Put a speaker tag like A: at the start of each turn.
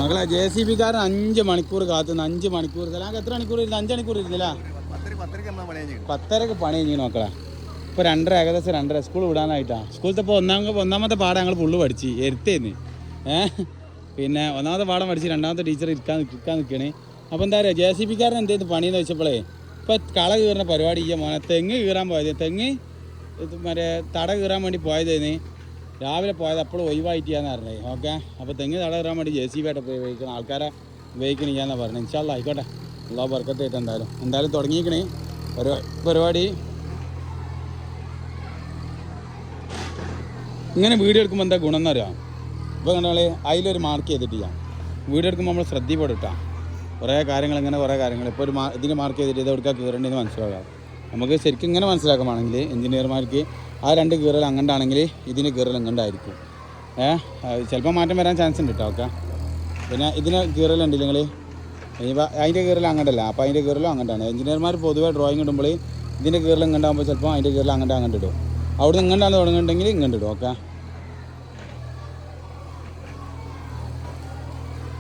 A: മകളെ JCB കാരൻ 5 മണിക്കൂർ കാത്തുനിന്ന് 5 മണിക്കൂർ ഞങ്ങൾക്ക് എത്ര മണിക്കൂർ ഇരുന്ന് 5 മണിക്കൂർ ഇരുന്നില്ല 10:30 പണി കഴിഞ്ഞു മക്കളെ ഇപ്പോൾ 2:30 ഏകദേശം 2:30 സ്കൂൾ വിടാനായിട്ടാണ് സ്കൂളത്തെ ഇപ്പോൾ ഒന്നാമത്തെ പാഠം ഞങ്ങൾ ഫുള്ള് പഠിച്ച് എരുത്തേന്ന് പിന്നെ ഒന്നാമത്തെ പാഠം പഠിച്ച് രണ്ടാമത്തെ ടീച്ചർ ഇരിക്കാൻ നിൽക്കണേ അപ്പോൾ എന്താ പറയുക JCB കാരൻ എന്ത് പണിയെന്ന് വെച്ചപ്പോഴേ ഇപ്പോൾ കള കീറുന്ന പരിപാടി മോനെ തെങ്ങ് കീറാൻ പോയത് തെങ്ങ് മറ്റേ തട കീറാൻ വേണ്ടി പോയതേന്ന് രാവിലെ പോയത് അപ്പോൾ ഒഴിവായിട്ടാന്ന് പറഞ്ഞത് ഓക്കെ അപ്പോൾ തെങ്ങ് തട കീറാൻ വേണ്ടി JCB ആയിട്ട് ഉപയോഗിക്കുന്ന ആൾക്കാരെ ഉപയോഗിക്കണില്ലാന്നാണ് പറഞ്ഞത് ഇൻഷാല്ലാ ആയിക്കോട്ടെ എല്ലാ ബർക്കത്തായിട്ട് എന്തായാലും തുടങ്ങിയിരിക്കണേ ഒരു പരിപാടി ഇങ്ങനെ വീഡിയോ എടുക്കുമ്പോൾ എന്താ ഗുണം എന്നറിയാം ഇപ്പോൾ കണ്ടാൽ അതിലൊരു മാർക്ക് ചെയ്തിട്ടില്ല വീഡിയോ എടുക്കുമ്പോൾ നമ്മൾ ശ്രദ്ധപ്പെട്ടിട്ടാ കുറേ കാര്യങ്ങൾ ഇപ്പോൾ ഒരു ഇതിന് മാർക്ക് ചെയ്തിട്ട് ഇത് എടുക്കാൻ കീറേണ്ടതെന്ന് മനസ്സിലാകാം നമുക്ക് ശരിക്കും ഇങ്ങനെ മനസ്സിലാക്കുവാണെങ്കിൽ എഞ്ചിനീയർമാർക്ക് ആ 2 കീറൽ അങ്ങോട്ടാണെങ്കിൽ ഇതിന് കീറൽ ഇങ്ങോട്ടായിരിക്കും ചിലപ്പോൾ മാറ്റം വരാൻ ചാൻസ് ഉണ്ട് കേട്ടോ ഓക്കെ പിന്നെ ഇതിന് കീറലുണ്ട് നിങ്ങൾ അതിൻ്റെ കീറൽ അങ്ങോട്ടല്ല അപ്പോൾ അതിൻ്റെ കീറലും അങ്ങോട്ടാണ് എഞ്ചിനീയർമാർ പൊതുവേ ഡ്രോയിങ് ഇടുമ്പോൾ ഇതിൻ്റെ കീറൽ ഇങ്ങോട്ടാകുമ്പോൾ ചിലപ്പോൾ അതിൻ്റെ കീറൽ അങ്ങോട്ട് ഇടും അവിടെ നിന്ന് ഇങ്ങോട്ടാണ് തുടങ്ങുന്നുണ്ടെങ്കിൽ ഇങ്ങോട്ട് ഇടും ഓക്കെ